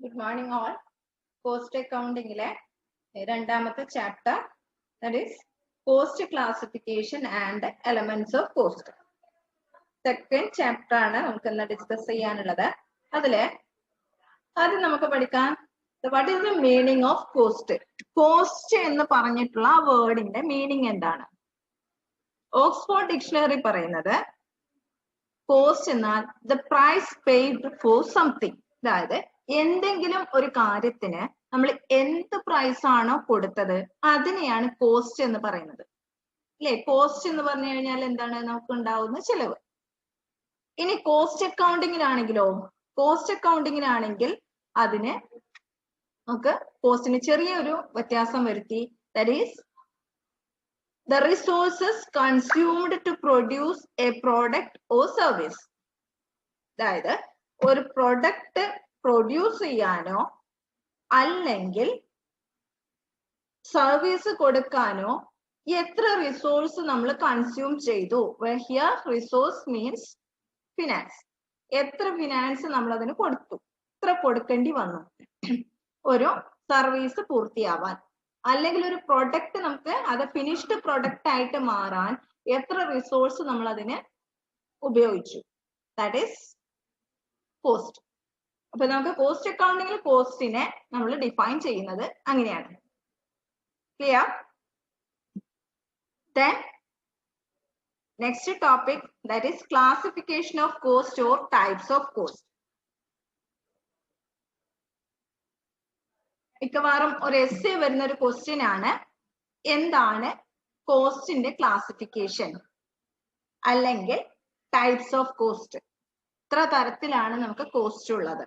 Good morning all. Cost accounting രണ്ടാമത്തെ chapter, that is cost classification and elements of cost. Second chapter ആണ് നമുക്ക് ഇന്ന് discuss ചെയ്യാനുള്ളത്. അതിലെ ആദ്യം നമുക്ക് പഠിക്കാം what is the meaning of cost. Cost എന്ന് പറഞ്ഞിട്ടുള്ള ആ വേർഡിന്റെ മീനിങ് എന്താണ്? ഓക്സ്ഫോർഡ് ഡിക്ഷണറി പറയുന്നത് കോസ്റ്റ് എന്നാൽ the price paid for something. അതായത് എന്തെങ്കിലും ഒരു കാര്യത്തിന് നമ്മൾ എന്ത് പ്രൈസ് ആണോ കൊടുത്തത് അതിനെയാണ് കോസ്റ്റ് എന്ന് പറയുന്നത്. അല്ലെ? കോസ്റ്റ് എന്ന് പറഞ്ഞു കഴിഞ്ഞാൽ എന്താണ്? നമുക്ക് ഉണ്ടാവുന്ന ചെലവ്. ഇനി കോസ്റ്റ് അക്കൗണ്ടിങ്ങിലാണെങ്കിലോ, കോസ്റ്റ് അക്കൗണ്ടിങ്ങിലാണെങ്കിൽ അതിന് നമുക്ക് കോസ്റ്റിന് ചെറിയൊരു വ്യത്യാസം വരുത്തി. That is the resources consumed to produce a product or service. അതായത് ഒരു പ്രൊഡക്റ്റ് പ്രൊഡ്യൂസ് ചെയ്യാനോ അല്ലെങ്കിൽ സർവീസ് കൊടുക്കാനോ എത്ര റിസോഴ്സ് നമ്മൾ കൺസ്യൂം ചെയ്തു. Here resource means finance. എത്ര ഫിനാൻസ് നമ്മൾ അതിന് കൊടുത്തു, എത്ര കൊടുക്കേണ്ടി വന്നു ഒരു സർവീസ് പൂർത്തിയാവാൻ, അല്ലെങ്കിൽ ഒരു പ്രൊഡക്റ്റ് നമുക്ക് അത് ഫിനിഷ്ഡ് പ്രൊഡക്റ്റ് ആയിട്ട് മാറാൻ എത്ര റിസോഴ്സ് നമ്മൾ അതിന് ഉപയോഗിച്ചു. That is cost. അപ്പൊ നമുക്ക് കോസ്റ്റ് അക്കൗണ്ടിങ്ങിൽ കോസ്റ്റിനെ നമ്മൾ ഡിഫൈൻ ചെയ്യുന്നത് അങ്ങനെയാണ്. Clear? Then next topic, that is classification of cost or types of cost. മിക്കവാറും ഒരു എസ്സേ വരുന്ന ഒരു ക്വസ്റ്റ്യൻ ആണ്, എന്താണ് കോസ്റ്റിന്റെ ക്ലാസിഫിക്കേഷൻ അല്ലെങ്കിൽ ടൈപ്സ് ഓഫ് കോസ്റ്റ്. ഇത്ര തരത്തിലാണ് നമുക്ക് കോസ്റ്റ് ഉള്ളത്.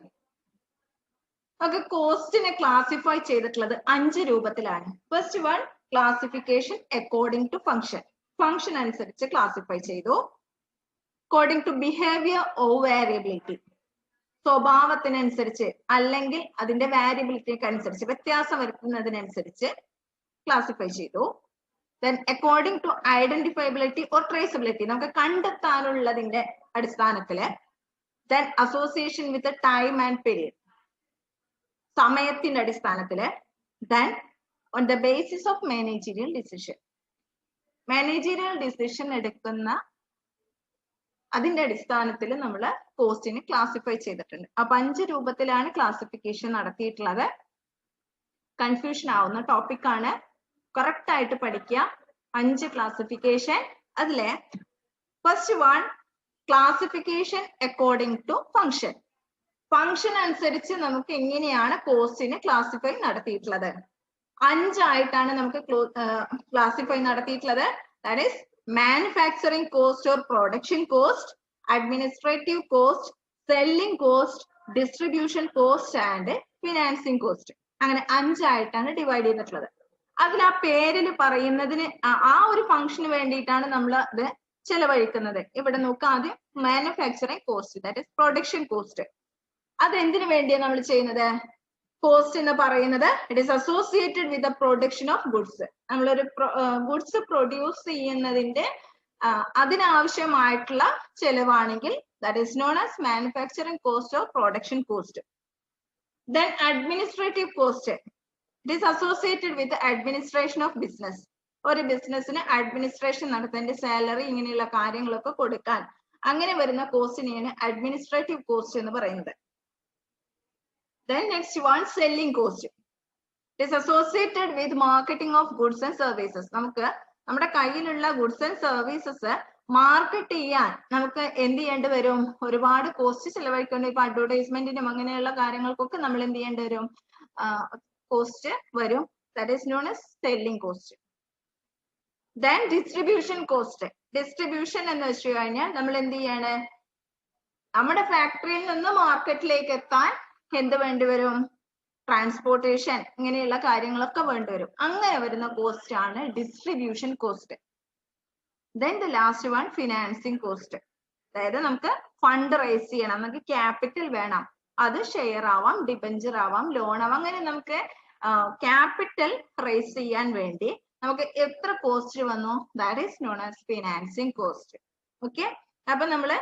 നമുക്ക് കോസ്റ്റിനെ ക്ലാസിഫൈ ചെയ്തിട്ടുള്ളത് 5 രൂപത്തിലാണ്. First one, classification according to function. Function അനുസരിച്ച് ക്ലാസിഫൈ ചെയ്തു. According to behaviour or variability, സ്വഭാവത്തിനനുസരിച്ച് അല്ലെങ്കിൽ അതിന്റെ വാരിയബിലിറ്റിക്ക് അനുസരിച്ച് വ്യത്യാസം വരുത്തുന്നതിനനുസരിച്ച് ക്ലാസിഫൈ ചെയ്തു. Then according to identifiability or traceability, നമുക്ക് കണ്ടെത്താനുള്ളതിന്റെ അടിസ്ഥാനത്തില്. Then association with time and period, സമയത്തിന്റെ അടിസ്ഥാനത്തില്. Then on the basis of managerial decision, managerial decision എടുക്കുന്ന അതിന്റെ അടിസ്ഥാനത്തിൽ നമ്മൾ കോസ്റ്റിനെ ക്ലാസിഫൈ ചെയ്തിട്ടുണ്ട്. അപ്പൊ 5 രൂപത്തിലാണ് ക്ലാസിഫിക്കേഷൻ നടത്തിയിട്ടുള്ളത്. കൺഫ്യൂഷൻ ആവുന്ന ടോപ്പിക് ആണ്, കറക്റ്റ് ആയിട്ട് പഠിക്കുക. 5 ക്ലാസിഫിക്കേഷൻ. അതിലെ first one, classification according to function. Function അനുസരിച്ച് നമുക്ക് എങ്ങനെയാണ് കോസ്റ്റിനെ ക്ലാസിഫൈ നടത്തിയിട്ടുള്ളത്. 5 ആയിട്ടാണ് നമുക്ക് ക്ലാസിഫൈ നടത്തിയിട്ടുള്ളത്. That is manufacturing cost or production cost, administrative cost, selling cost, distribution cost and financing cost. അങ്ങനെ 5 ആയിട്ടാണ് ഡിവൈഡ് ചെയ്തിട്ടുള്ളത്. അതിൽ ആ പേരിൽ പറയുന്നതിന് ആ ഒരു ഫംഗ്ഷന് വേണ്ടിയിട്ടാണ് നമ്മൾ അത് ചെലവഴിക്കുന്നത്. ഇവിടെ നോക്കാം, ആദ്യം manufacturing cost, that is production cost. അത് എന്തിനു വേണ്ടിയാണ് നമ്മൾ ചെയ്യുന്നത്? കോസ്റ്റ് എന്ന് പറയുന്നത് it is associated with the production of goods. നമ്മളൊരു ഗുഡ്സ് പ്രൊഡ്യൂസ് ചെയ്യുന്നതിന്റെ അതിനാവശ്യമായിട്ടുള്ള ചെലവാണെങ്കിൽ that is known as manufacturing cost or production cost. Then administrative cost, it is associated with administration of business. ഒരു ബിസിനസ്സിന് അഡ്മിനിസ്ട്രേഷൻ നടത്തേണ്ട salary ഇങ്ങനെയുള്ള കാര്യങ്ങളൊക്കെ കൊടുക്കാൻ അങ്ങനെ വരുന്ന കോസ്റ്റിനെയാണ് അഡ്മിനിസ്ട്രേറ്റീവ് കോസ്റ്റ് എന്ന് പറയുന്നത്. Then next one, selling cost. It is associated with marketing of goods and services. നമുക്ക് നമ്മുടെ കയ്യിലുള്ള ഗുഡ്സ് ആൻഡ് സർവീസസ് മാർക്കറ്റ് ചെയ്യാൻ നമുക്ക് എന്ത് ചെയ്യേണ്ടി വരും? ഒരുപാട് കോസ്റ്റ് ചെലവഴിക്കേണ്ടി. ഇപ്പൊ അഡ്വർടൈസ്മെന്റിനും അങ്ങനെയുള്ള കാര്യങ്ങൾക്കൊക്കെ നമ്മൾ എന്ത് ചെയ്യേണ്ടി വരും? കോസ്റ്റ് വരും. That is known as selling cost. Then distribution cost. Distribution എന്ന് വെച്ച് കഴിഞ്ഞാൽ നമ്മൾ എന്ത് ചെയ്യാണ്? നമ്മുടെ ഫാക്ടറിയിൽ നിന്ന് മാർക്കറ്റിലേക്ക് എത്താൻ എന്ത് വേണ്ടി വരും? ട്രാൻസ്പോർട്ടേഷൻ, ഇങ്ങനെയുള്ള കാര്യങ്ങളൊക്കെ വേണ്ടി വരും. അങ്ങനെ വരുന്ന കോസ്റ്റ് ആണ് distribution cost. Then the last one, financing cost. അതായത് നമുക്ക് ഫണ്ട് റേസ് ചെയ്യണം, നമുക്ക് ക്യാപിറ്റൽ വേണം. അത് ഷെയർ ആവാം, ഡിബഞ്ചർ ആവാം, ലോൺ ആവാം. അങ്ങനെ നമുക്ക് ക്യാപിറ്റൽ റേസ് ചെയ്യാൻ വേണ്ടി നമുക്ക് എത്ര കോസ്റ്റ് വന്നു? That is known as financing cost. Okay, അപ്പൊ നമ്മള്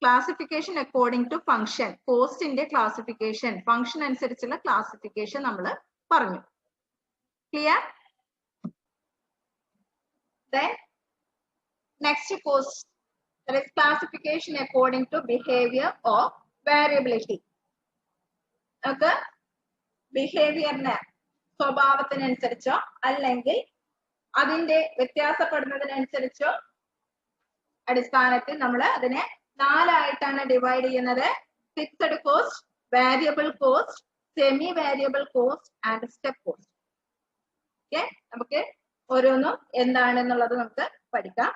ക്ലാസിഫിക്കേഷൻ അക്കോർഡിംഗ് ടു ഫംഗ്ഷൻ, കോസ്റ്റിന്റെ ക്ലാസിഫിക്കേഷൻ, ഫംഗ്ഷൻ അനുസരിച്ചുള്ള ക്ലാസിഫിക്കേഷൻ നമ്മൾ പറഞ്ഞു. Clear? Then next cost, that is classification according to behavior or variability. നമുക്ക് ബിഹേവിയറിന് സ്വഭാവത്തിനനുസരിച്ചോ അല്ലെങ്കിൽ അതിന്റെ വ്യത്യാസപ്പെടുന്നതിനനുസരിച്ചോ അടിസ്ഥാനത്തിൽ നമ്മൾ അതിനെ 4 ആയിട്ടാണ് ഡിവൈഡ് ചെയ്യുന്നത്. Fixed cost, variable cost, semi variable cost and step cost. Okay, നമുക്ക് ഓരോന്നും എന്താണെന്നുള്ളത് നമുക്ക് പഠിക്കാം.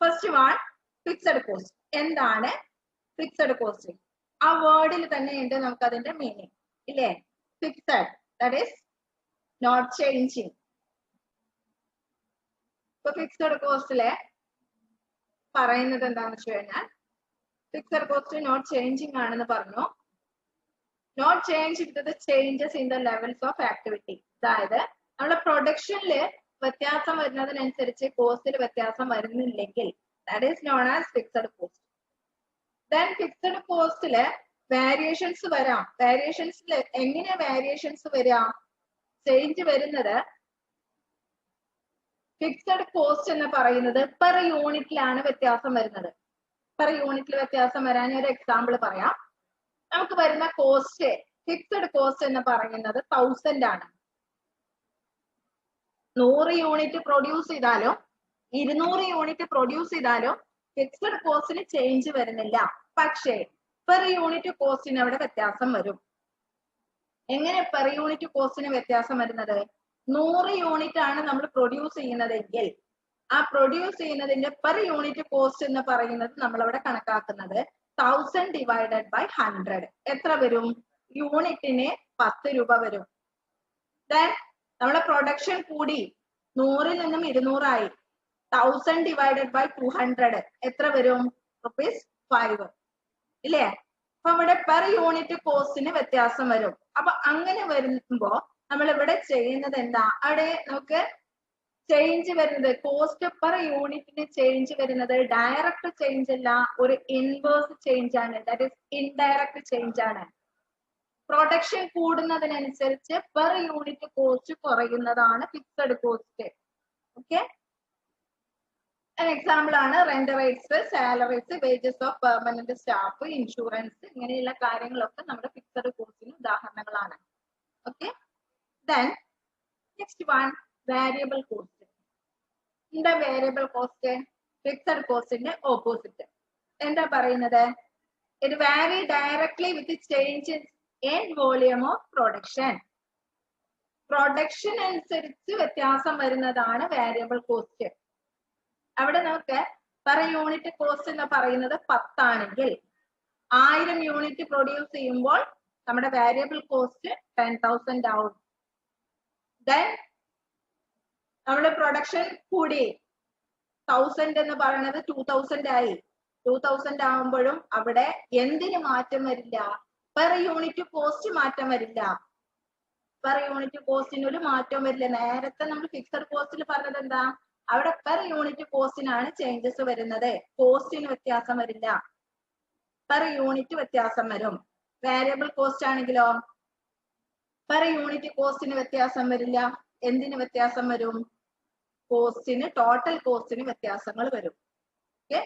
First one, fixed cost. എന്താണ് ഫിക്സഡ് കോസ്റ്റ്? ആ വേർഡിൽ തന്നെ ഉണ്ട് നമുക്ക് അതിന്റെ മീനിങ് ഇല്ലേ? Fixed, that is not changing. ഇപ്പൊ ഫിക്സഡ് കോസ്റ്റിലെ പറയുന്നത് എന്താണെന്ന് വെച്ച് കഴിഞ്ഞാൽ, ഫിക്സഡ് കോസ്റ്റ് നോട്ട് ചേഞ്ചിങ് ആണെന്ന് പറഞ്ഞു. Not change with the changes in the levels of activity. അതായത് നമ്മുടെ പ്രൊഡക്ഷനിൽ വ്യത്യാസം വരുന്നതിനനുസരിച്ച് കോസ്റ്റിൽ വ്യത്യാസം വരുന്നില്ലെങ്കിൽ that is known as fixed cost. Then fixed കോസ്റ്റില് വേരിയേഷൻസ് വരാം. വേരിയേഷൻസിൽ എങ്ങനെ വേരിയേഷൻസ് വരാം? ചേഞ്ച് വരുന്നത് ഫിക്സഡ് കോസ്റ്റ് എന്ന് പറയുന്നത് പെർ യൂണിറ്റിലാണ് വ്യത്യാസം വരുന്നത്. പെർ യൂണിറ്റിൽ വ്യത്യാസം വരാൻ ഒരു എക്സാമ്പിൾ പറയാം. നമുക്ക് വരുന്ന കോസ്റ്റ്, ഫിക്സഡ് കോസ്റ്റ് എന്ന് പറയുന്നത് 1000 ആണ്. 100 യൂണിറ്റ് പ്രൊഡ്യൂസ് ചെയ്താലും 200 യൂണിറ്റ് പ്രൊഡ്യൂസ് ചെയ്താലും ഫിക്സഡ് കോസ്റ്റിന് ചേഞ്ച് വരുന്നില്ല. പക്ഷേ പെർ യൂണിറ്റ് കോസ്റ്റിന് അവിടെ വ്യത്യാസം വരും. എങ്ങനെ പെർ യൂണിറ്റ് കോസ്റ്റിന് വ്യത്യാസം വരുന്നത്? 100 യൂണിറ്റ് ആണ് നമ്മൾ പ്രൊഡ്യൂസ് ചെയ്യുന്നതെങ്കിൽ ആ പ്രൊഡ്യൂസ് ചെയ്യുന്നതിന്റെ പെർ യൂണിറ്റ് കോസ്റ്റ് എന്ന് പറയുന്നത് നമ്മൾ അവിടെ കണക്കാക്കുന്നത് 1000 ഡിവൈഡഡ് ബൈ 100. എത്ര വരും? യൂണിറ്റിന് 10 രൂപ വരും. ദെൻ നമ്മുടെ പ്രൊഡക്ഷൻ കൂടി 100 നിന്നും 200 ആയി. 1000 ഡിവൈഡഡ് ബൈ 200 എത്ര വരും? ₹5 ഇല്ലേ? അപ്പൊ ഇവിടെ പെർ യൂണിറ്റ് കോസ്റ്റിന് വ്യത്യാസം വരും. അപ്പൊ അങ്ങനെ വരുമ്പോ നമ്മൾ ഇവിടെ ചെയ്യുന്നത് എന്താ? അവിടെ നമുക്ക് ചേഞ്ച് വരുന്നത്, കോസ്റ്റ് പെർ യൂണിറ്റിന് ചേഞ്ച് വരുന്നത് ഡയറക്റ്റ് ചേഞ്ച് അല്ല, ഒരു ഇൻവേഴ്സ് ചേഞ്ച് ആണ്. ദാറ്റ് ഈസ് ഇൻഡയറക്റ്റ് ചേഞ്ച് ആണ്. പ്രൊഡക്ഷൻ കൂടുന്നതിനനുസരിച്ച് പെർ യൂണിറ്റ് കോസ്റ്റ് കുറയുന്നതാണ് ഫിക്സഡ് കോസ്റ്റ്. ഓക്കെ, എക്സാമ്പിൾ ആണ് rent rates, salaries, wages of permanent staff, insurance, ഇങ്ങനെയുള്ള കാര്യങ്ങളൊക്കെ നമ്മുടെ ഫിക്സഡ് കോസ്റ്റിന് ഉദാഹരണങ്ങളാണ്. Okay, then next one, variable cost. എന്താ വേരിയബിൾ കോസ്റ്റ്? ഫിക്സഡ് കോസ്റ്റിന്റെ ഓപ്പോസിറ്റ്. എന്താ പറയുന്നത്? It vary directly with changes in volume of production. Production അനുസരിച്ച് വ്യത്യാസം വരുന്നതാണ് വേരിയബിൾ കോസ്റ്റ്. അവിടെ നമുക്ക് പെർ യൂണിറ്റ് കോസ്റ്റ് എന്ന് പറയുന്നത് 10 ആണെങ്കിൽ 1000 യൂണിറ്റ് പ്രൊഡ്യൂസ് ചെയ്യുമ്പോൾ നമ്മുടെ വേരിയബിൾ കോസ്റ്റ് 10,000 ആവും. ദെൻ നമ്മുടെ പ്രൊഡക്ഷൻ കൂടി 1000 എന്ന് പറയുന്നത് 2000 ആയി. 2000 ആവുമ്പോഴും അവിടെ എന്തിന് മാറ്റം വരില്ല? പെർ യൂണിറ്റ് കോസ്റ്റ് മാറ്റം വരില്ല. പെർ യൂണിറ്റ് കോസ്റ്റിന് ഒരു മാറ്റവും വരില്ല. നേരത്തെ നമ്മൾ ഫിക്സഡ് കോസ്റ്റിൽ പറഞ്ഞത് എന്താ? അവിടെ പെർ യൂണിറ്റ് കോസ്റ്റിനാണ് ചേഞ്ചസ് വരുന്നത്, കോസ്റ്റിന് വ്യത്യാസം വരില്ല. പെർ യൂണിറ്റ് വ്യത്യാസം വരും. വേരിയബിൾ കോസ്റ്റ് ആണെങ്കിലോ പെർ യൂണിറ്റ് കോസ്റ്റിന് വ്യത്യാസം വരില്ല. എന്തിന് വ്യത്യാസം വരും? കോസ്റ്റിന്, ടോട്ടൽ കോസ്റ്റിന് വ്യത്യാസങ്ങൾ വരും. ഓക്കെ,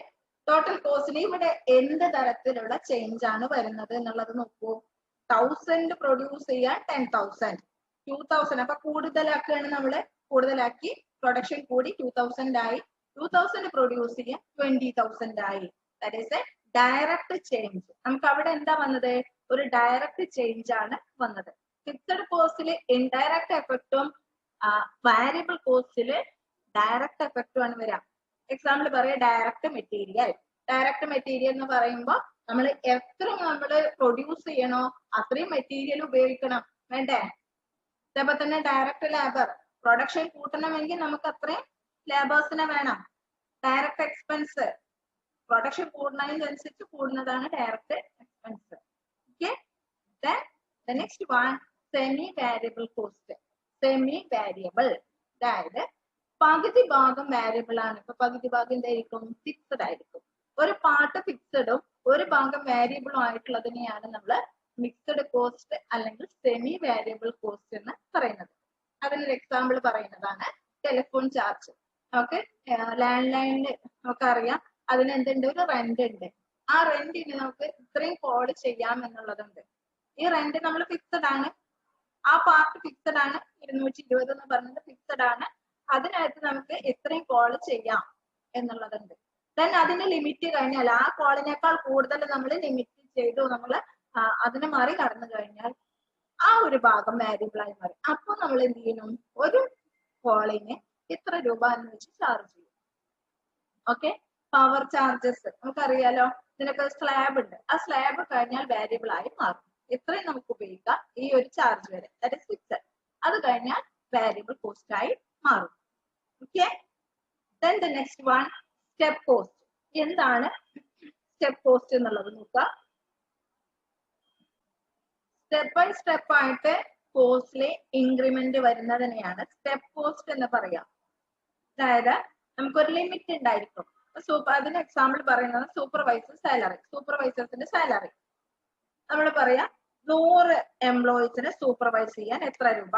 ടോട്ടൽ കോസ്റ്റിന് ഇവിടെ എന്ത് തരത്തിലുള്ള ചേഞ്ച് ആണ് വരുന്നത് എന്നുള്ളത് നോക്കൂ. 1000 പ്രൊഡ്യൂസ് ചെയ്യാൻ 10,000, 2000 അപ്പൊ കൂടുതലാക്കുകയാണ് നമ്മള്. കൂടുതലാക്കി പ്രൊഡക്ഷൻ കൂടി 2000 ആയി. 2000 പ്രൊഡ്യൂസ് ചെയ്യാൻ 20,000 ആയി. That is A direct change. നമുക്ക് അവിടെ എന്താ വന്നത്? ഒരു ഡയറക്റ്റ് ചേഞ്ച് ആണ് വന്നത്. ഫിക്സഡ് കോസ്റ്റില് ഇൻഡയറക്റ്റ് എഫക്റ്റും വാരിയബിൾ കോസ്റ്റില് ഡയറക്റ്റ് എഫക്റ്റും ആണ് വരാം. എക്സാമ്പിൾ പറയാം, ഡയറക്റ്റ് മെറ്റീരിയൽ. ഡയറക്റ്റ് മെറ്റീരിയൽ എന്ന് പറയുമ്പോൾ നമ്മൾ എത്ര നമ്മൾ പ്രൊഡ്യൂസ് ചെയ്യണോ അത്രയും മെറ്റീരിയൽ ഉപയോഗിക്കണം, വേണ്ടേ? അതേപോലെ തന്നെ ഡയറക്റ്റ് ലേബർ. പ്രൊഡക്ഷൻ കൂട്ടണമെങ്കിൽ നമുക്ക് അത്രയും ലേബേഴ്സിനെ വേണം. ഡയറക്റ്റ് എക്സ്പെൻസ്, പ്രൊഡക്ഷൻ കൂടുന്നതിനനുസരിച്ച് കൂടുന്നതാണ് direct expense. Okay, next one, semi variable cost. Semi variable, അതായത് പകുതി ഭാഗം വാരിയബിൾ ആണ്. ഇപ്പൊ പകുതി ഭാഗം എന്തായിരിക്കും? ഫിക്സഡ് ആയിരിക്കും. ഒരു പാർട്ട് ഫിക്സഡും ഒരു ഭാഗം വേരിയബിളും ആയിട്ടുള്ളതിനെയാണ് നമ്മൾ മിക്സഡ് കോസ്റ്റ് അല്ലെങ്കിൽ സെമി വേരിയബിൾ കോസ്റ്റ് എന്ന് പറയുന്നത്. അതിനൊരു എക്സാമ്പിൾ പറയുന്നതാണ് ടെലിഫോൺ ചാർജ്. ഓക്കെ, ലാൻഡ് ലൈനിന് നമുക്ക് അറിയാം അതിന് എന്തുണ്ട്, ഒരു റെന്റ് ഉണ്ട്. ആ റെന്റിന് നമുക്ക് ഇത്രയും കോൾ ചെയ്യാം എന്നുള്ളതുണ്ട്. ഈ റെന്റ് നമ്മൾ ഫിക്സഡ് ആണ്, ആ പാർട്ട് ഫിക്സഡ് ആണ്, 220 എന്ന് പറഞ്ഞത് ഫിക്സഡ് ആണ്. അതിനകത്ത് നമുക്ക് ഇത്രയും കോൾ ചെയ്യാം എന്നുള്ളതുണ്ട്. ദെൻ അതിന്റെ ലിമിറ്റ് കഴിഞ്ഞാൽ ആ കോളിനേക്കാൾ കൂടുതൽ നമ്മൾ ലിമിറ്റ് ചെയ്തു, നമ്മൾ അതിനെ മറി കടന്നു കഴിഞ്ഞാൽ ആ ഒരു ഭാഗം വേരിയബിൾ ആയി മാറി. അപ്പോൾ നമ്മൾ എന്ത് ചെയ്യണം, ഒരു കോളിന് ഇത്ര രൂപ എന്ന് വെച്ച് ചാർജ് ചെയ്യും. ഓക്കെ, പവർ ചാർജസ് നമുക്കറിയാലോ, ഇതിനൊക്കെ സ്ലാബ് ഉണ്ട്. ആ സ്ലാബ് കഴിഞ്ഞാൽ വേരിയബിൾ ആയി മാറും. ഇത്രയും നമുക്ക് ഉപയോഗിക്കാം ഈ ഒരു ചാർജ് വരെ, ദാറ്റ് ഈസ് ഫിക്സഡ്. അത് കഴിഞ്ഞാൽ വേരിയബിൾ കോസ്റ്റ് ആയി മാറും. Okay, then the next one step cost. എന്താണ് സ്റ്റെപ്പ് കോസ്റ്റ് എന്നുള്ളത് നോക്കുക. സ്റ്റെപ്പ് ബൈ സ്റ്റെപ്പ് ആയിട്ട് കോസ്റ്റിലെ ഇൻക്രിമെന്റ് വരുന്നതിനെയാണ് സ്റ്റെപ്പ് കോസ്റ്റ് എന്ന് പറയാം. അതായത് നമുക്കൊരു ലിമിറ്റ് ഉണ്ടായിരിക്കും. അതിന് എക്സാമ്പിൾ പറയുന്നത് സൂപ്പർവൈസർ സാലറി. സൂപ്പർവൈസേഴ്സിന്റെ സാലറി നമ്മൾ പറയാം 100 എംപ്ലോയീസിനെ സൂപ്പർവൈസ് ചെയ്യാൻ എത്ര രൂപ.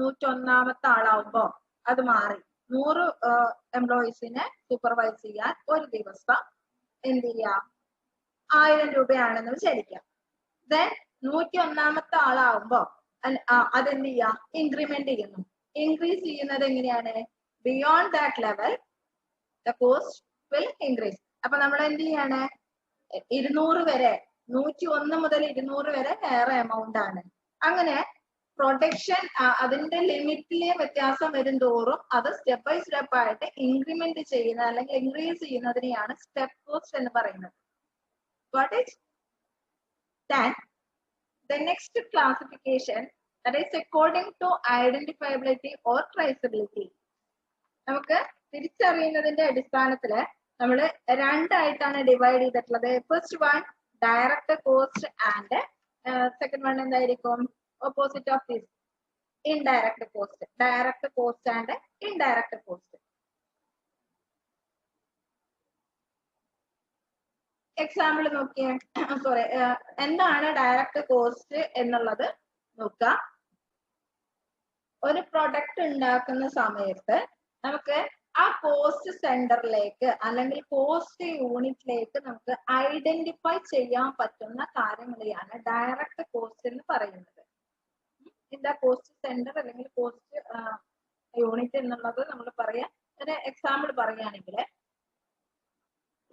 101ാമത്തെ ആളാവുമ്പോ അത് മാറി 100 എംപ്ലോയീസിനെ സൂപ്പർവൈസ് ചെയ്യാൻ ഒരു ദിവസം എന്ത് ചെയ്യാം, 1000 രൂപയാണെന്ന് വിചാരിക്കാം. ദെൻ 101ാമത്തെ ആളാവുമ്പോ അതെന്ത് ചെയ്യാം, ഇൻക്രിമെന്റ് ചെയ്യുന്നു. ഇൻക്രീസ് ചെയ്യുന്നത് എങ്ങനെയാണ്, beyond that level the cost will increase. അപ്പൊ നമ്മൾ എന്ത് ചെയ്യാണ്, 200 വരെ, 101 മുതൽ 200 വരെ വേറെ എമൗണ്ട് ആണ്. അങ്ങനെ പ്രൊഡക്ഷൻ അതിന്റെ ലിമിറ്റിലെ വ്യത്യാസം വരും തോറും അത് സ്റ്റെപ്പ് ബൈ സ്റ്റെപ്പ് ആയിട്ട് ഇൻക്രിമെന്റ് ചെയ്യുന്ന അല്ലെങ്കിൽ ഇൻക്രീസ് ചെയ്യുന്നതിനെയാണ് സ്റ്റെപ്പ് കോസ്റ്റ് എന്ന് പറയുന്നത്. Got it? Then the next classification, that is according to identifiability or traceability. നമുക്ക് തിരിച്ചറിയുന്നതിന്റെ അടിസ്ഥാനത്തില് നമ്മൾ രണ്ടായിട്ടാണ് ഡിവൈഡ് ചെയ്തിട്ടുള്ളത്. First one direct cost and second one എന്തായിരിക്കും, opposite of this, indirect cost. Direct cost and indirect cost. Example നോക്കിയേ, sorry, എന്താണ് direct cost എന്നുള്ളത് നോക്കാം. ഒരു പ്രൊഡക്റ്റ് ഉണ്ടാക്കുന്ന സമയത്ത് നമുക്ക് ആ കോസ്റ്റ് സെന്ററിലേക്ക് അല്ലെങ്കിൽ കോസ്റ്റ് യൂണിറ്റിലേക്ക് നമുക്ക് ഐഡന്റിഫൈ ചെയ്യാൻ പറ്റുന്ന കാര്യങ്ങളെയാണ് ഡയറക്റ്റ് കോസ്റ്റ് എന്ന് പറയുന്നത്. എന്താ കോസ്റ്റ് സെന്റർ അല്ലെങ്കിൽ കോസ്റ്റ് യൂണിറ്റ് എന്നുള്ളത് നമ്മൾ പറയാം. ഒരു എക്സാമ്പിൾ പറയുകയാണെങ്കിൽ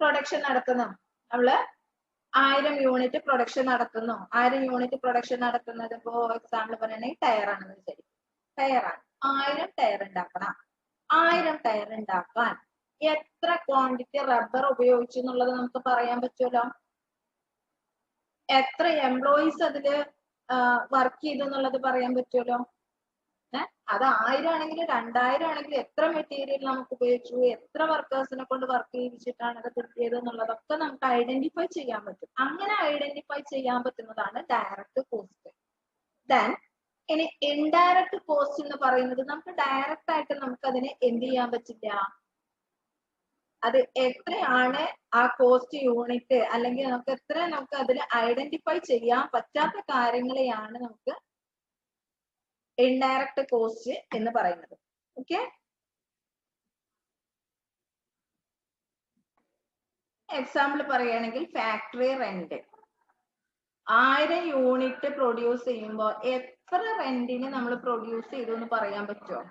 പ്രൊഡക്ഷൻ നടക്കുന്നു, നമ്മള് 1000 യൂണിറ്റ് പ്രൊഡക്ഷൻ നടത്തുന്നു. 1000 യൂണിറ്റ് പ്രൊഡക്ഷൻ നടത്തുന്നത് ഇപ്പോ എക്സാമ്പിൾ പറയുകയാണെങ്കിൽ ടയർ ആണെന്ന് വിചാരിക്കും. ടയറാണ്, 1000 ടയർ ഉണ്ടാക്കണം. 1000 ടയർ ഉണ്ടാക്കാൻ എത്ര ക്വാണ്ടിറ്റി റബ്ബർ ഉപയോഗിച്ചു എന്നുള്ളത് നമുക്ക് പറയാൻ പറ്റുമല്ലോ. എത്ര എംപ്ലോയീസ് അതില് വർക്ക് ചെയ്തു എന്നുള്ളത് പറയാൻ പറ്റുമല്ലോ. അത് 1000 ആണെങ്കിൽ 2000 ആണെങ്കിൽ എത്ര മെറ്റീരിയൽ നമുക്ക് ഉപയോഗിച്ചു, എത്ര വർക്കേഴ്സിനെ കൊണ്ട് വർക്ക് ചെയ്യിച്ചിട്ടാണ് അത് കിട്ടിയത് എന്നുള്ളതൊക്കെ നമുക്ക് ഐഡന്റിഫൈ ചെയ്യാൻ പറ്റും. അങ്ങനെ ഐഡന്റിഫൈ ചെയ്യാൻ പറ്റുന്നതാണ് ഡയറക്റ്റ് കോസ്റ്റ്. ദെൻ ഇനി ഇൻഡയറക്റ്റ് കോസ്റ്റ് എന്ന് പറയുന്നത് നമുക്ക് ഡയറക്റ്റ് ആയിട്ട് നമുക്ക് അതിനെ എന്ത് ചെയ്യാൻ പറ്റില്ല. അത് എത്രയാണ് ആ കോസ്റ്റ് യൂണിറ്റ് അല്ലെങ്കിൽ നമുക്ക് അതിൽ ഐഡന്റിഫൈ ചെയ്യാൻ പറ്റാത്ത കാര്യങ്ങളെയാണ് നമുക്ക് ഇൻഡയറക്റ്റ് കോസ്റ്റ് എന്ന് പറയുന്നത്. ഓക്കെ, എക്സാമ്പിൾ പറയുകയാണെങ്കിൽ ഫാക്ടറി റെന്റ്. 1000 യൂണിറ്റ് പ്രൊഡ്യൂസ് ചെയ്യുമ്പോൾ എത്ര റെന്റിന് നമ്മൾ പ്രൊഡ്യൂസ് ചെയ്തു എന്ന് പറയാൻ പറ്റുമോ?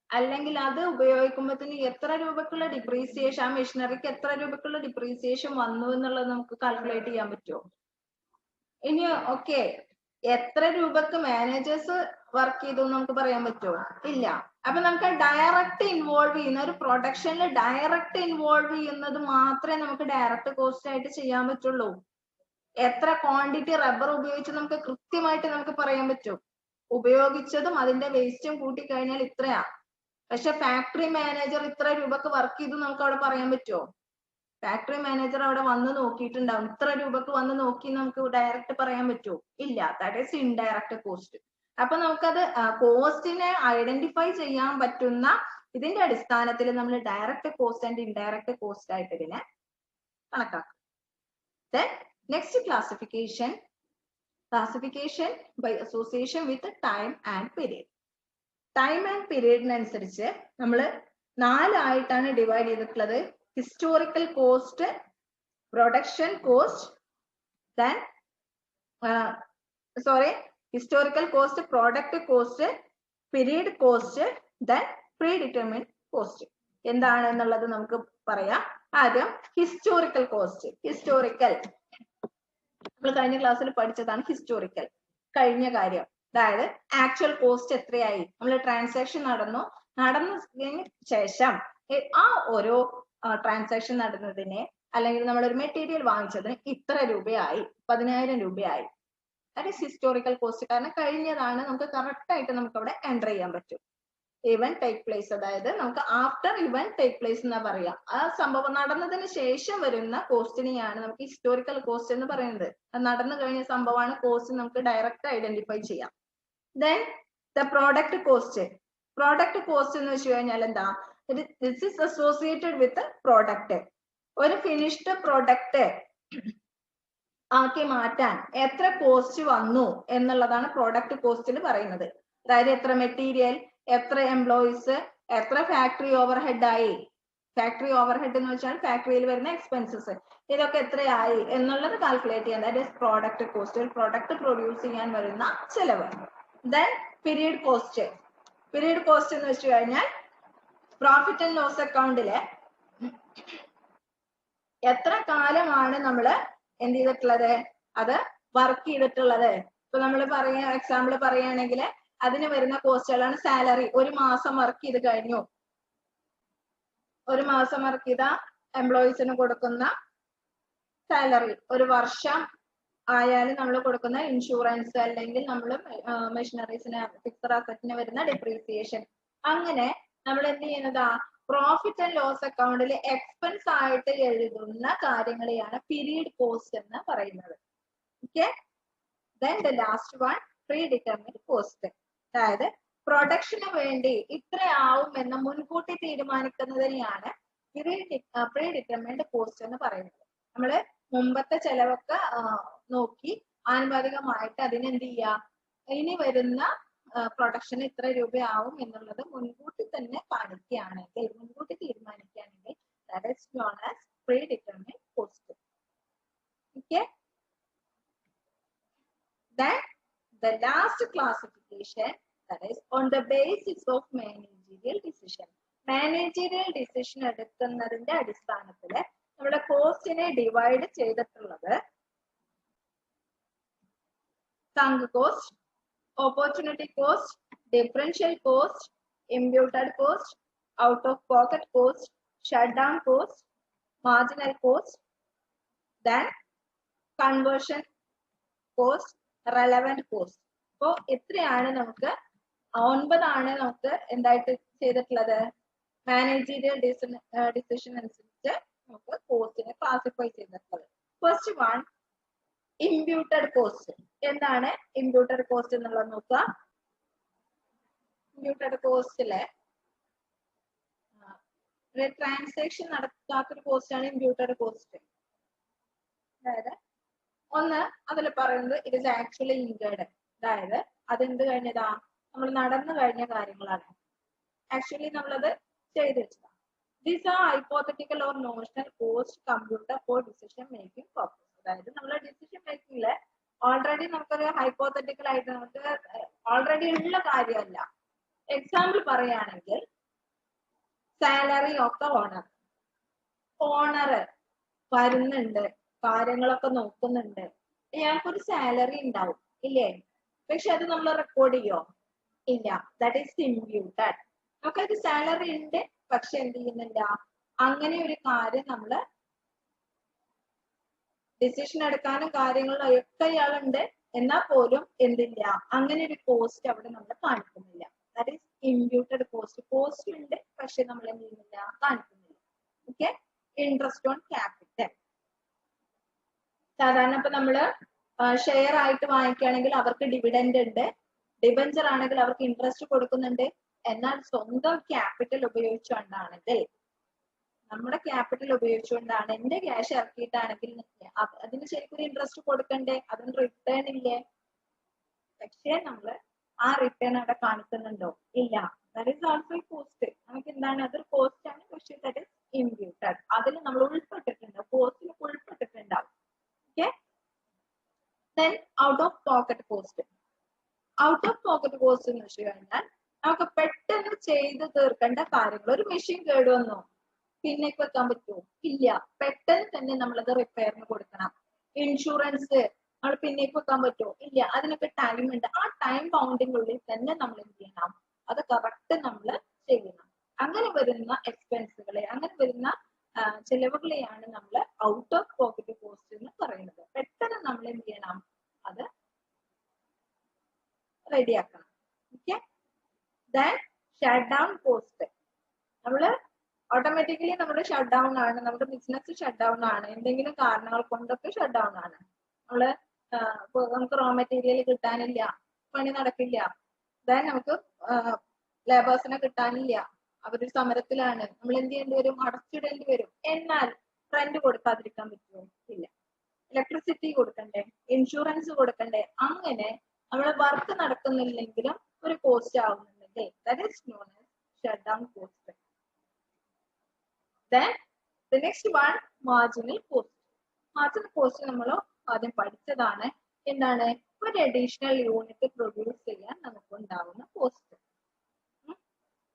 അല്ലെങ്കിൽ അത് ഉപയോഗിക്കുമ്പോഴത്തേന് എത്ര രൂപക്കുള്ള ഡിപ്രീസിയേഷൻ, ആ മെഷീനറിക്ക് എത്ര രൂപക്കുള്ള ഡിപ്രീസിയേഷൻ വന്നു എന്നുള്ളത് നമുക്ക് കാൽക്കുലേറ്റ് ചെയ്യാൻ പറ്റുമോ? ഇനി ഓക്കെ, എത്ര രൂപക്ക് മാനേജേഴ്സ് വർക്ക് ചെയ്തു നമുക്ക് പറയാൻ പറ്റുമോ? ഇല്ല. അപ്പൊ നമുക്ക് ഡയറക്റ്റ് ഇൻവോൾവ് ചെയ്യുന്ന ഒരു പ്രൊഡക്ഷനിൽ ഡയറക്റ്റ് ഇൻവോൾവ് ചെയ്യുന്നത് മാത്രമേ നമുക്ക് ഡയറക്റ്റ് കോസ്റ്റ് ആയിട്ട് ചെയ്യാൻ പറ്റുള്ളൂ. എത്ര ക്വാണ്ടിറ്റി റബ്ബർ ഉപയോഗിച്ച് നമുക്ക് കൃത്യമായിട്ട് നമുക്ക് പറയാൻ പറ്റും. ഉപയോഗിച്ചതും അതിന്റെ വേസ്റ്റും കൂട്ടി കഴിഞ്ഞാൽ ഇത്രയാ. പക്ഷെ ഫാക്ടറി മാനേജർ ഇത്ര രൂപക്ക് വർക്ക് ചെയ്തു നമുക്ക് അവിടെ പറയാൻ പറ്റുമോ? ഫാക്ടറി മാനേജർ അവിടെ വന്ന് നോക്കിയിട്ടുണ്ടാവും, ഇത്ര രൂപക്ക് വന്ന് നോക്കി നമുക്ക് ഡയറക്റ്റ് പറയാൻ പറ്റുമോ? ഇല്ല. That is indirect cost. അപ്പൊ നമുക്കത് കോസ്റ്റിനെ ഐഡന്റിഫൈ ചെയ്യാൻ പറ്റുന്ന ഇതിന്റെ അടിസ്ഥാനത്തിൽ നമ്മൾ direct cost and indirect cost ആയിട്ട് ഇതിനെ കണക്കാക്കും. Then next classification by association with time and period. Time and period അനുസരിച്ച് നമ്മൾ 4 ആയിട്ടാണ് ഡിവൈഡ് ചെയ്തിട്ടുള്ളത്. Historical cost, production cost, then historical cost, product cost, period cost, then predetermined cost. എന്താണെന്നുള്ളത് നമുക്ക് പറയാം. ആദ്യം ഹിസ്റ്റോറിക്കൽ കോസ്റ്റ്. ഹിസ്റ്റോറിക്കൽ നമ്മൾ കഴിഞ്ഞ ക്ലാസ്സിൽ പഠിച്ചതാണ്. ഹിസ്റ്റോറിക്കൽ കഴിഞ്ഞ കാര്യം, അതായത് ആക്ച്വൽ കോസ്റ്റ് എത്രയായി, നമ്മൾ ട്രാൻസാക്ഷൻ നടന്നതിന് ശേഷം ആ ഓരോ ട്രാൻസാക്ഷൻ നടന്നതിനെ അല്ലെങ്കിൽ നമ്മളൊരു മെറ്റീരിയൽ വാങ്ങിച്ചതിന് ഇത്ര രൂപയായി, 10,000 രൂപയായി. That is historical cost. കാരണം കഴിഞ്ഞതാണ്, നമുക്ക് കറക്റ്റ് ആയിട്ട് നമുക്ക് അവിടെ എൻ്റർ ചെയ്യാൻ പറ്റും. ഇവന്റ് ടേക്ക് പ്ലേസ്, അതായത് നമുക്ക് ആഫ്റ്റർ ഇവന്റ് ടേക്ക് പ്ലേസ് എന്നാ പറയാ. ആ സംഭവം നടന്നതിന് ശേഷം വരുന്ന കോസ്റ്റിനെയാണ് നമുക്ക് ഹിസ്റ്റോറിക്കൽ കോസ്റ്റ് എന്ന് പറയുന്നത്. അത് നടന്നു കഴിഞ്ഞ സംഭവമാണ് കോസ്റ്റ്, നമുക്ക് ഡയറക്റ്റ് ഐഡന്റിഫൈ ചെയ്യാം. Then the product cost. Product cost എന്ന് വെച്ച് കഴിഞ്ഞാൽ എന്താ, this is associated with product. ഒരു ഫിനിഷ്ഡ് പ്രോഡക്റ്റ് ആക്കി മാറ്റാൻ എത്ര കോസ്റ്റ് വന്നു എന്നുള്ളതാണ് പ്രോഡക്റ്റ് കോസ്റ്റിൽ പറയുന്നത്. അതായത് എത്ര മെറ്റീരിയൽ, എത്ര എംപ്ലോയീസ്, എത്ര ഫാക്ടറി ഓവർഹെഡ് ആയി. ഫാക്ടറി ഓവർഹെഡ് എന്ന് വെച്ചാൽ ഫാക്ടറിയിൽ വരുന്ന എക്സ്പെൻസസ്, ഇതൊക്കെ എത്രയായി എന്നുള്ളത് കാൽക്കുലേറ്റ് ചെയ്യാൻ, ദാറ്റ് ഈസ് പ്രോഡക്റ്റ് കോസ്റ്റ്. ഒരു പ്രോഡക്റ്റ് പ്രൊഡ്യൂസ് ചെയ്യാൻ വരുന്ന ചെലവ്. Then period cost. Period cost എന്ന് വെച്ച് കഴിഞ്ഞാൽ പ്രോഫിറ്റ് ആൻഡ് ലോസ് അക്കൗണ്ടില് എത്ര കാലമാണ് നമ്മൾ എന്ത് ചെയ്തിട്ടുള്ളത്, അത് വർക്ക് ചെയ്തിട്ടുള്ളത്. ഇപ്പൊ നമ്മൾ എക്സാമ്പിൾ പറയുകയാണെങ്കിൽ അതിന് വരുന്ന കോസ്റ്റുകളാണ് സാലറി. ഒരു മാസം വർക്ക് ചെയ്ത് കഴിഞ്ഞു, ഒരു മാസം വർക്ക് ചെയ്ത എംപ്ലോയീസിന് കൊടുക്കുന്ന സാലറി, ഒരു വർഷം ആയാലും നമ്മൾ കൊടുക്കുന്ന ഇൻഷുറൻസ്, അല്ലെങ്കിൽ നമ്മൾ മെഷീനറീസിന് ഫിക്സഡ് അസറ്റിന് വരുന്ന ഡിപ്രീസിയേഷൻ. അങ്ങനെ നമ്മൾ എന്ത് ചെയ്യുന്നതാ, പ്രോഫിറ്റ് ആൻഡ് ലോസ് അക്കൗണ്ടിൽ എക്സ്പെൻസ് ആയിട്ട് എഴുതുന്ന കാര്യങ്ങളെയാണ് പീരീഡ് കോസ്റ്റ് എന്ന് പറയുന്നത്. Okay. Then the last one pre determined cost. അതായത് പ്രൊഡക്ഷന് വേണ്ടി ഇത്ര ആവും എന്ന് മുൻകൂട്ടി തീരുമാനിക്കുന്നതിനെയാണ് പ്രീ ഡിറ്റർമിൻഡ് കോസ്റ്റ് എന്ന് പറയുന്നത്. നമ്മള് മുമ്പത്തെ ചെലവൊക്കെ നോക്കി ആനുപാതികമായിട്ട് അതിനെന്ത് ചെയ്യാ, ഇനി വരുന്ന പ്രൊഡക്ഷൻ ഇത്ര രൂപയാവും എന്നുള്ളത് മുൻകൂട്ടി തന്നെ കാണിക്കുകയാണെങ്കിൽ, മുൻകൂട്ടി തീരുമാനിക്കുകയാണെങ്കിൽ that is known as predetermined cost. Okay. Then the last classification, that is on the basis of managerial decision. Managerial decision എടുക്കുന്നതിന്റെ അടിസ്ഥാനത്തില് നമ്മുടെ കോസ്റ്റിനെ ഡിവൈഡ് ചെയ്തിട്ടുള്ളത് sunk cost, opportunity cost, differential cost, imputed cost, out of pocket cost, shutdown cost, marginal cost, then conversion cost, relevant cost. അപ്പോൾ ഇത്രയാണ് നമുക്ക് 9 നമുക്ക് എന്തായിട്ട് ചെയ്തിട്ടുള്ളത്, managerial decision അനുസരിച്ച് നമുക്ക് കോസ്റ്റിനെ ക്ലാസിഫൈ ചെയ്തിട്ടുള്ളത്. First one imputed cost. എന്താണ് ഇംപ്യൂട്ടഡ് കോസ്റ്റ് എന്നുള്ളത് നോക്കുക. ഇംപ്യൂട്ടഡ് കോസ്റ്റിലെ ട്രാൻസാക്ഷൻ നടത്താത്തൊരു കോസ്റ്റ് ആണ് ഇംപ്യൂട്ടഡ് കോസ്റ്റ്. അതായത് ഒന്ന് അതിൽ പറയുന്നത് ഇറ്റ് ഇസ് ആക്ച്വലി ഇൻകേർഡ്, അതായത് അതെന്ത് കഴിഞ്ഞതാ, നമ്മൾ നടന്നു കഴിഞ്ഞ കാര്യങ്ങളാണ്, ആക്ച്വലി നമ്മളത് ചെയ്ത് വെച്ചതാണ്. These are hypothetical or notional cost computer for decision making purpose. അതായത് നമ്മൾ ഡിസിഷൻ മേക്കിംഗില് ഓൾറെഡി നമുക്കൊരു ഹൈപ്പോത്തറ്റിക്കൽ ആയിട്ട് നമുക്ക് ഓൾറെഡി ഉള്ള കാര്യമല്ല. എക്സാമ്പിൾ പറയുകയാണെങ്കിൽ salary of the owner. Owner വരുന്നുണ്ട്, കാര്യങ്ങളൊക്കെ നോക്കുന്നുണ്ട്, ഇയാൾക്കൊരു സാലറി ഉണ്ടാവും ഇല്ലേ, പക്ഷെ അത് നമ്മൾ റെക്കോർഡ് ചെയ്യോ, ഇല്ല. That is imputed. നമുക്കൊരു സാലറി ഉണ്ട്, പക്ഷെ എന്ത് ചെയ്യുന്നില്ല, അങ്ങനെ ഒരു കാര്യം നമ്മള് ഡിസിഷൻ എടുക്കാനും കാര്യങ്ങളും ഒക്കെ ഇയാളുണ്ട്, എന്നാൽ പോലും എന്തില്ല, അങ്ങനെ ഒരു കോസ്റ്റ് അവിടെ നമ്മൾ കാണിക്കുന്നില്ല. That is imputed cost. Cost ഉണ്ട്, പക്ഷെ നമ്മൾ എന്ത് ചെയ്യുന്നില്ല, കാണിക്കുന്നില്ല. ഓക്കെ. Interest on capital. സാധാരണ ഇപ്പൊ നമ്മള് ഷെയർ ആയിട്ട് വാങ്ങിക്കുകയാണെങ്കിൽ അവർക്ക് ഡിവിഡൻഡ് ഉണ്ട്, ഡിബഞ്ചർ ആണെങ്കിൽ അവർക്ക് ഇൻട്രസ്റ്റ് കൊടുക്കുന്നുണ്ട്. എന്നാൽ സ്വന്തം ക്യാപിറ്റൽ ഉപയോഗിച്ചുകൊണ്ടാണെങ്കിൽ നമ്മുടെ ക്യാപിറ്റൽ ഉപയോഗിച്ചുകൊണ്ടാണ് എന്റെ ക്യാഷ് ഇറക്കിയിട്ടാണെങ്കിൽ അതിന് ശരിക്കും ഒരു ഇൻട്രസ്റ്റ് കൊടുക്കണ്ടേ, അതിന് റിട്ടേൺ ഇല്ലേ? പക്ഷേ നമ്മള് ആ റിട്ടേൺ അവിടെ കാണിക്കുന്നുണ്ടോ? ഇല്ല. That is also A cost. നമുക്ക് എന്താണ്, അതൊരു കോസ്റ്റ് ആണ്, പക്ഷേ ദാറ്റ് ഈസ് ഇംപ്യൂട്ടഡ്. അതിൽ നമ്മൾ ഉൾപ്പെട്ടിട്ടുണ്ടാവും, കോസ്റ്റിൽ ഉൾപ്പെട്ടിട്ടുണ്ടാവും. Okay. Then out of pocket cost. Out of pocket cost എന്ന് വെച്ച് കഴിഞ്ഞാൽ നമുക്ക് പെട്ടെന്ന് ചെയ്ത് തീർക്കേണ്ട കാര്യങ്ങൾ. ഒരു മെഷീൻ കേടുവന്നോ, പിന്നേക്ക് വെക്കാൻ പറ്റുമോ? ഇല്ല. പെട്ടെന്ന് തന്നെ നമ്മളത് റിപ്പയറിന് കൊടുക്കണം. ഇൻഷുറൻസ് നമ്മൾ പിന്നേക്ക് വെക്കാൻ പറ്റുമോ? ഇല്ല. അതിനൊക്കെ ടൈം ഉണ്ട്. ആ ടൈം ബൗണ്ടിനുള്ളിൽ തന്നെ നമ്മൾ എന്ത് ചെയ്യണം, അത് കറക്റ്റ് നമ്മൾ ചെയ്യണം. അങ്ങനെ വരുന്ന എക്സ്പെൻസുകളെ, അങ്ങനെ വരുന്ന ചെലവുകളെയാണ് നമ്മൾ ഔട്ട് ഓഫ് പോക്കറ്റ് കോസ്റ്റ് എന്ന് പറയുന്നത്. പെട്ടെന്ന് നമ്മൾ എന്ത് ചെയ്യണം, അത് റെഡിയാക്കണം. Okay. Then shut down cost. നമ്മള് ഓട്ടോമാറ്റിക്കലി നമ്മുടെ ഷട്ട് ഡൗൺ ആണ്, നമ്മുടെ ബിസിനസ് ഷട്ട് ഡൗൺ ആണ്, എന്തെങ്കിലും കാരണങ്ങൾ കൊണ്ടൊക്കെ ഷട്ട് ഡൗൺ ആണ്. നമ്മള് നമുക്ക് റോ മെറ്റീരിയൽ കിട്ടാനില്ല, പണി നടക്കില്ല. ദെൻ നമുക്ക് ലേബേഴ്സിനെ കിട്ടാനില്ല, അവരൊരു സമരത്തിലാണ്, നമ്മൾ എന്ത് ചെയ്യേണ്ടി വരും, അടച്ചിടേണ്ടി വരും. എന്നാൽ റെന്റ് കൊടുക്കാതിരിക്കാൻ പറ്റുമോ? ഇല്ല. ഇലക്ട്രിസിറ്റി കൊടുക്കണ്ടേ, ഇൻഷുറൻസ് കൊടുക്കണ്ടേ. അങ്ങനെ നമ്മുടെ വർക്ക് നടക്കുന്നില്ലെങ്കിലും ഒരു കോസ്റ്റ് ആവുന്നുണ്ടെങ്കിൽ that is known as shut down cost. Then the next one, marginal cost. Marginal cost നമ്മൾ ആദ്യം പഠിച്ചതാണ്. എന്താണ്, ഒരു അഡീഷണൽ യൂണിറ്റ് പ്രൊഡ്യൂസ് ചെയ്യാൻ നമുക്ക് ഉണ്ടാവുന്ന കോസ്റ്റ്.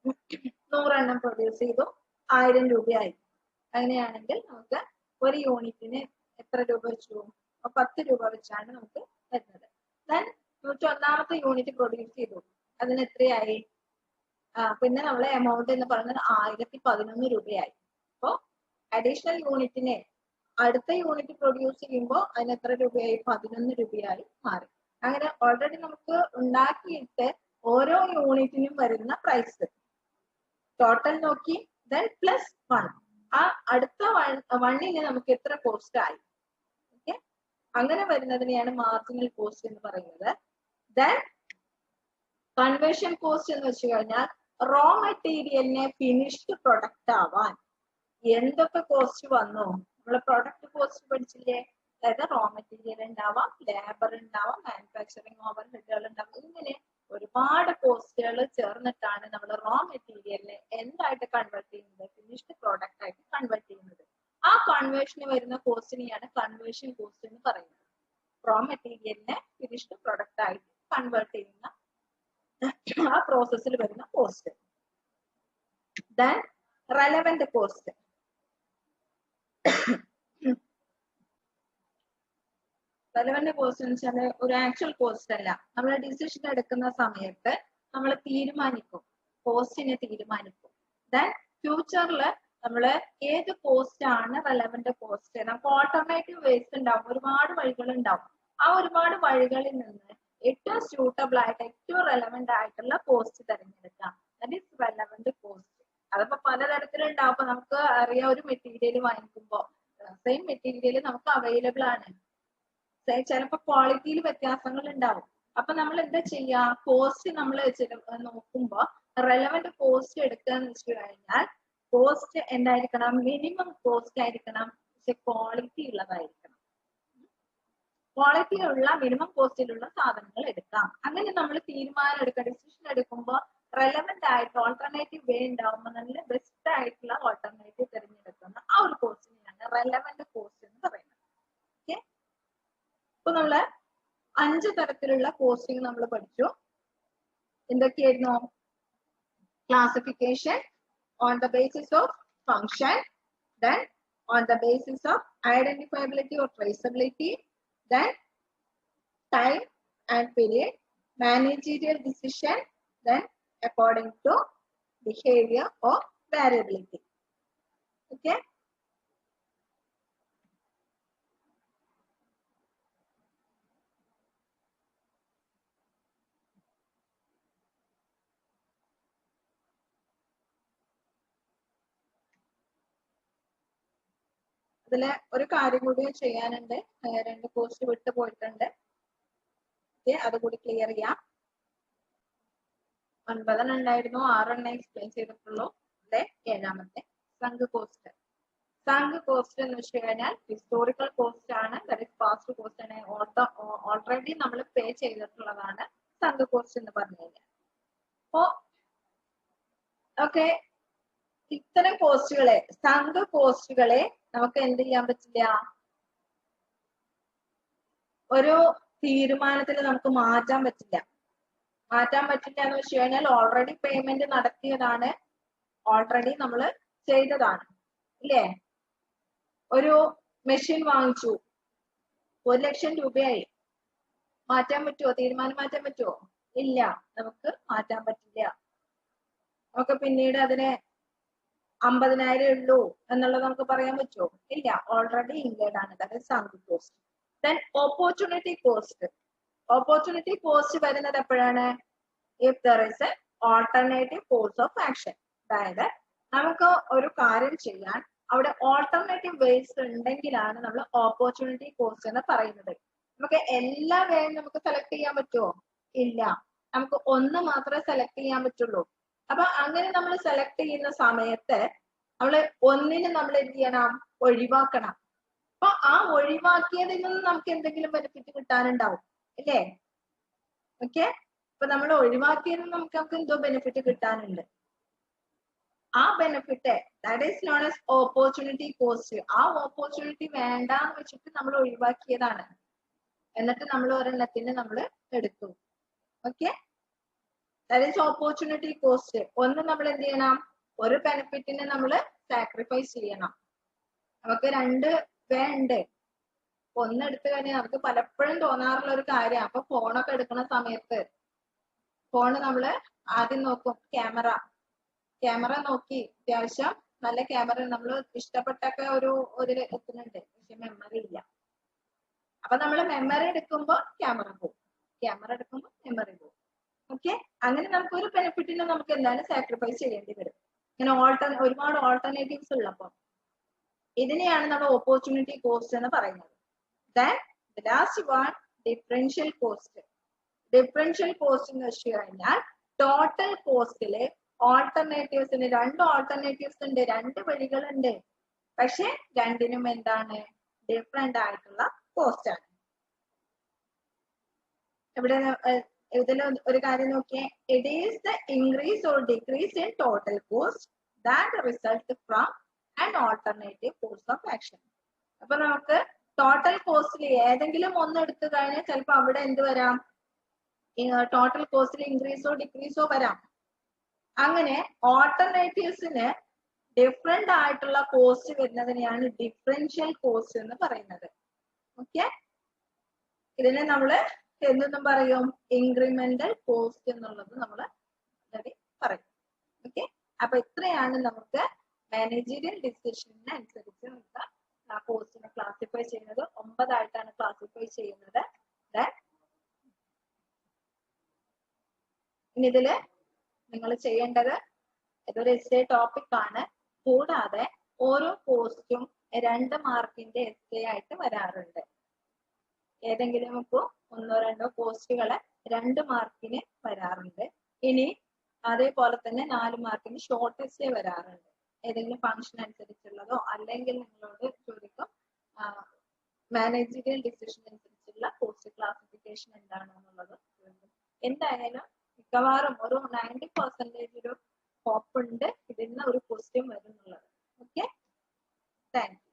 100 എണ്ണം പ്രൊഡ്യൂസ് ചെയ്തു, 1000 രൂപയായി. അങ്ങനെയാണെങ്കിൽ നമുക്ക് ഒരു യൂണിറ്റിന് എത്ര രൂപ വെച്ചു? 10 രൂപ വെച്ചാണ് നമുക്ക് വരുന്നത്. ദെൻ 101ാമത്തെ യൂണിറ്റ് പ്രൊഡ്യൂസ് ചെയ്തു, അതിന് എത്രയായി? പിന്നെ നമ്മളെ എമൗണ്ട് എന്ന് പറയുന്നത് 1011 രൂപയായി. അപ്പോ അഡീഷണൽ യൂണിറ്റിനെ അടുത്ത യൂണിറ്റ് പ്രൊഡ്യൂസ് ചെയ്യുമ്പോൾ അതിന് എത്ര രൂപയായി? 11 രൂപയായി മാറി. അങ്ങനെ ഓൾറെഡി നമുക്ക് ഉണ്ടാക്കിയിട്ട് ഓരോ യൂണിറ്റിനും വരുന്ന പ്രൈസ് ടോട്ടൽ നോക്കി, ദെൻ പ്ലസ് 1. ആ അടുത്ത വണ്ണിന് നമുക്ക് എത്ര കോസ്റ്റ് ആയി? ഓക്കെ. അങ്ങനെ വരുന്നതിനെയാണ് മാർജിനൽ കോസ്റ്റ് എന്ന് പറയുന്നത്. ദെൻ കൺവേർഷൻ കോസ്റ്റ് എന്ന് വെച്ച് കഴിഞ്ഞാൽ റോ മെറ്റീരിയലിനെ ഫിനിഷ്ഡ് പ്രൊഡക്റ്റ് ആവാൻ എന്തൊക്കെ കോസ്റ്റ് വന്നു? നമ്മള് പ്രൊഡക്റ്റ് കോസ്റ്റ് പഠിച്ചില്ലേ? അതായത് റോ മെറ്റീരിയൽ ഉണ്ടാവാം, ലേബർ ഉണ്ടാവാം, മാനുഫാക്ചറിങ് ഓവർ ഹെഡുകൾ ഉണ്ടാവും. ഇങ്ങനെ ഒരുപാട് കോസ്റ്റുകൾ ചേർന്നിട്ടാണ് നമ്മൾ റോ മെറ്റീരിയലിനെ എന്തായിട്ട് കൺവേർട്ട് ചെയ്യുന്നത്? ഫിനിഷ്ഡ് പ്രോഡക്റ്റ് ആയിട്ട് കൺവേർട്ട് ചെയ്യുന്നത്. ആ കൺവേർഷന് വരുന്ന കോസ്റ്റിനെയാണ് കൺവേർഷൻ കോസ്റ്റ് എന്ന് പറയുന്നത്. റോ മെറ്റീരിയലിനെ ഫിനിഷ്ഡ് പ്രോഡക്റ്റ് ആയിട്ട് കൺവേർട്ട് ചെയ്യുന്ന ആ പ്രോസസ്സിൽ വരുന്ന cost. Then relevant cost. Relevant cost എന്ന് വെച്ചാൽ ഒരു ആക്ച്വൽ കോസ്റ്റ് അല്ല. നമ്മൾ ഡിസിഷൻ എടുക്കുന്ന സമയത്ത് നമ്മൾ തീരുമാനിക്കും, കോസ്റ്റിനെ തീരുമാനിക്കും. ദെൻ ഫ്യൂച്ചറിൽ നമ്മൾ ഏത് കോസ്റ്റ് ആണ് റെലവന്റ് കോസ്റ്റ്? നമുക്ക് ഓൾട്ടർനേറ്റീവ് വേസ് ഉണ്ടാവും, ഒരുപാട് വഴികൾ ഉണ്ടാവും. ആ ഒരുപാട് വഴികളിൽ നിന്ന് ഏറ്റവും സ്യൂട്ടബിൾ ആയിട്ട്, ഏറ്റവും റെലവന്റ് ആയിട്ടുള്ള കോസ്റ്റ് തിരഞ്ഞെടുക്കാം. That is relevant cost. അതിപ്പോ പലതരത്തിലുണ്ടാവും. അപ്പൊ നമുക്ക് അറിയാം, ഒരു മെറ്റീരിയൽ വാങ്ങിക്കുമ്പോൾ സെയിം മെറ്റീരിയൽ നമുക്ക് അവൈലബിൾ ആണ്, ചിലപ്പോൾ ക്വാളിറ്റിയിൽ വ്യത്യാസങ്ങൾ ഉണ്ടാവും. അപ്പൊ നമ്മൾ എന്താ ചെയ്യാ? കോസ്റ്റ് നമ്മൾ നോക്കുമ്പോ റെലവന്റ് കോസ്റ്റ് എടുക്കുക എന്ന് വെച്ച് കഴിഞ്ഞാൽ കോസ്റ്റ് എന്തായിരിക്കണം? മിനിമം കോസ്റ്റ് ആയിരിക്കണം, പക്ഷെ ക്വാളിറ്റി ഉള്ളതായിരിക്കണം. ക്വാളിറ്റി ഉള്ള മിനിമം കോസ്റ്റിലുള്ള സാധനങ്ങൾ എടുക്കാം. അങ്ങനെ നമ്മൾ തീരുമാനം എടുക്കുക, ഡിസിഷൻ എടുക്കുമ്പോൾ റെലവന്റ് ആയിട്ട് ഓൾട്ടർനേറ്റീവ് വേ ഉണ്ടാവുമ്പോൾ നല്ല ബെസ്റ്റ് ആയിട്ടുള്ള ഓൾട്ടർനേറ്റീവ് തിരഞ്ഞെടുക്കുന്ന ആ ഒരു കോസ്റ്റിനെയാണ് റെലവന്റ് കോസ്റ്റ് എന്ന് പറയുന്നത്. ഓക്കെ. ഇപ്പൊ നമ്മള് 5 തരത്തിലുള്ള കോസ്റ്റിംഗ് നമ്മൾ പഠിച്ചു. എന്തൊക്കെയായിരുന്നു? Classification, on the basis of function, then on the basis of identifiability or traceability, then time and period, managerial decision, then according to behavior or variability. Okay. അതിലെ ഒരു കാര്യം കൂടി ചെയ്യാനുണ്ട്. 2 കോസ്റ്റ് വിട്ടു പോയിട്ടുണ്ട്. അതുകൂടി ക്ലിയർ ചെയ്യാം. 9 ഉണ്ടായിരുന്നു, 6 എക്സ്പ്ലെയിൻ ചെയ്തിട്ടുള്ളൂ. അല്ലെ 7ാമത്തെ സങ്ക് കോസ്റ്റ്. സങ്ക് കോസ്റ്റ് എന്ന് വെച്ച് കഴിഞ്ഞാൽ ഹിസ്റ്റോറിക്കൽ കോസ്റ്റ് ആണ്, ദാറ്റ് ഇസ് പാസ്റ്റ് കോസ്റ്റ് ആണ്, ഓൾറെഡി നമ്മൾ പേ ചെയ്തിട്ടുള്ളതാണ് സങ്ക് കോസ്റ്റ് എന്ന് പറഞ്ഞു കഴിഞ്ഞാൽ. അപ്പോ ഓക്കെ, ഇത്തരം കോസ്റ്റുകളെ, സങ്ക് കോസ്റ്റുകളെ നമുക്ക് എന്ത് ചെയ്യാൻ പറ്റില്ല, ഒരു തീരുമാനത്തിൽ നമുക്ക് മാറ്റാൻ പറ്റില്ല. മാറ്റാൻ പറ്റില്ല എന്ന് വെച്ച് കഴിഞ്ഞാൽ ഓൾറെഡി പേയ്മെന്റ് നടത്തിയതാണ്, ഓൾറെഡി നമ്മൾ ചെയ്തതാണ്, ഇല്ലേ? ഒരു മെഷീൻ വാങ്ങിച്ചു, 1,00,000 രൂപയായി. മാറ്റാൻ പറ്റുമോ? തീരുമാനം മാറ്റാൻ പറ്റുമോ? ഇല്ല, നമുക്ക് മാറ്റാൻ പറ്റില്ല. നമുക്ക് പിന്നീട് അതിന് 50,000 ഉള്ളൂ എന്നുള്ളത് നമുക്ക് പറയാൻ പറ്റുമോ? ഇല്ല, ഓൾറെഡി ഇൻകേർഡ് ആണ്, that is sunk cost. Then opportunity cost. Opportunity cost വരുന്നത് എപ്പോഴാണ്? If there is A alternative course of action. അതായത് നമുക്ക് ഒരു കാര്യം ചെയ്യാൻ അവിടെ ഓൾട്ടർനേറ്റീവ് വേസ് ഉണ്ടെങ്കിലാണ് നമ്മൾ ഓപ്പർച്യൂണിറ്റി കോസ്റ്റ് എന്ന് പറയുന്നത്. നമുക്ക് എല്ലാ വേയും നമുക്ക് സെലക്ട് ചെയ്യാൻ പറ്റുമോ? ഇല്ല, നമുക്ക് ഒന്ന് മാത്രമേ സെലക്ട് ചെയ്യാൻ പറ്റുള്ളൂ. അപ്പൊ അങ്ങനെ നമ്മൾ സെലക്ട് ചെയ്യുന്ന സമയത്ത് നമ്മൾ ഒന്നിന് നമ്മൾ എന്ത് ചെയ്യണം? ഒഴിവാക്കണം. അപ്പൊ ആ ഒഴിവാക്കിയതിൽ നിന്ന് നമുക്ക് എന്തെങ്കിലും ബെനിഫിറ്റ് കിട്ടാനുണ്ടാവും, ഇല്ലേ? ഓക്കെ, അപ്പൊ നമ്മൾ ഒഴിവാക്കിയതിൽ നമുക്ക് എന്തോ ബെനിഫിറ്റ് കിട്ടാനുണ്ട്. ആ benefit that is known as opportunity cost. ആ ഓപ്പർച്യൂണിറ്റി വേണ്ടാന്ന് വെച്ചിട്ട് നമ്മൾ ഒഴിവാക്കിയതാണ്, എന്നിട്ട് നമ്മൾ ഒരെണ്ണത്തിന് നമ്മൾ എടുത്തു. Okay, that is opportunity cost. ഒന്ന് നമ്മൾ എന്ത് ചെയ്യണം? ഒരു ബെനിഫിറ്റിനെ നമ്മൾ സാക്രിഫൈസ് ചെയ്യണം. നമുക്ക് രണ്ട് വേ ഉണ്ട്. ഒന്ന് എടുത്തു കഴിഞ്ഞാൽ നമുക്ക് പലപ്പോഴും തോന്നാറുള്ള ഒരു കാര്യം, അപ്പൊ ഫോണൊക്കെ എടുക്കുന്ന സമയത്ത് ഫോണ് നമ്മൾ ആദ്യം നോക്കും ക്യാമറ നോക്കി, അത്യാവശ്യം നല്ല ക്യാമറ നമ്മൾ ഇഷ്ടപ്പെട്ടൊക്കെ ഒരു എത്തുന്നുണ്ട്, പക്ഷെ മെമ്മറി ഇല്ല. അപ്പൊ നമ്മൾ മെമ്മറി എടുക്കുമ്പോൾ ക്യാമറ പോകും, ക്യാമറ എടുക്കുമ്പോൾ മെമ്മറി പോകും. ഓക്കെ, അങ്ങനെ നമുക്ക് ഒരു ബെനിഫിറ്റിന് നമുക്ക് എന്തായാലും സാക്രിഫൈസ് ചെയ്യേണ്ടി വരും. ഇങ്ങനെ ഒരുപാട് ഓൾട്ടർനേറ്റീവ്സ് ഉള്ളപ്പോൾ ഇതിനെയാണ് നമ്മൾ ഓപ്പർച്യൂണിറ്റി കോസ്റ്റ് എന്ന് പറയുന്നത്. Then the last one, differential cost. Differential cost എന്ന് വെച്ച് കഴിഞ്ഞാൽ ടോട്ടൽ കോസ്റ്റിലെ ഓൾട്ടർനേറ്റീവ്സിന് രണ്ട് ഓൾട്ടർനേറ്റീവ്സ് ഉണ്ട്, രണ്ട് വഴികളുണ്ട്, പക്ഷെ രണ്ടിനും എന്താണ്? ഡിഫറെന്റ് ആയിട്ടുള്ള കോസ്റ്റ് ആണ്. ഇവിടെ ഇതിൽ ഒരു കാര്യം നോക്കിയേ, it is the increase or decrease in total cost that result from an alternative course of action. അപ്പൊ നമുക്ക് ടോട്ടൽ കോസ്റ്റിൽ ഏതെങ്കിലും ഒന്ന് എടുത്തു കഴിഞ്ഞാൽ ചിലപ്പോൾ അവിടെ എന്ത് വരാം? ടോട്ടൽ കോസ്റ്റിൽ ഇൻക്രീസോ ഡിക്രീസോ വരാം. അങ്ങനെ ഓൾട്ടർനേറ്റീവ്സിന് ഡിഫറെന്റ് ആയിട്ടുള്ള കോസ്റ്റ് വരുന്നതിനെയാണ് ഡിഫറൻഷ്യൽ കോസ്റ്റ് എന്ന് പറയുന്നത്. ഓക്കെ, ഇതിനെ നമ്മൾ എന്തെന്നും പറയും? ഇൻക്രിമെന്റൽ കോസ്റ്റ് എന്നുള്ളത് നമ്മൾ പറയും. ഓക്കെ, അപ്പൊ ഇത്രയാണ് നമുക്ക് മാനേജീരിയൽ ഡിസിഷനനുസരിച്ച് നമുക്ക് ആ കോസ്റ്റിനെ ക്ലാസിഫൈ ചെയ്യുന്നത്. 9 ആയിട്ടാണ് ക്ലാസിഫൈ ചെയ്യുന്നത്. ഇനി ഇതില് നിങ്ങൾ ചെയ്യേണ്ടത്, ഇതൊരു എസ്സേ ടോപ്പിക് ആണ്, കൂടാതെ ഓരോ കോസ്റ്റും 2 മാർക്കിന്റെ എസ്സേ ആയിട്ട് വരാറുണ്ട്. ഏതെങ്കിലും ഇപ്പോ 1-2 കോസ്റ്റുകളെ 2 മാർക്കിന് വരാറുണ്ട്. ഇനി അതേപോലെ തന്നെ 4 മാർക്കിന് ഷോർട്ട് എസ്സേ വരാറുണ്ട്. ഏതെങ്കിലും ഫംഗ്ഷൻ അനുസരിച്ചുള്ളതോ അല്ലെങ്കിൽ നിങ്ങളോട് ചോദിക്കും മാനേജീരിയൽ ഡിസിഷൻ അനുസരിച്ചുള്ള കോസ്റ്റ് ക്ലാസിഫിക്കേഷൻ എന്താണെന്നുള്ളത്. എന്തായാലും മിക്കവാറും ഒരു 90% ഒരു ഹോപ്പ് ഉണ്ട് ഇതിൽ നിന്ന് ഒരു ക്വസ്റ്റ്യൻ വരുന്നുള്ളത്. Okay, thank U.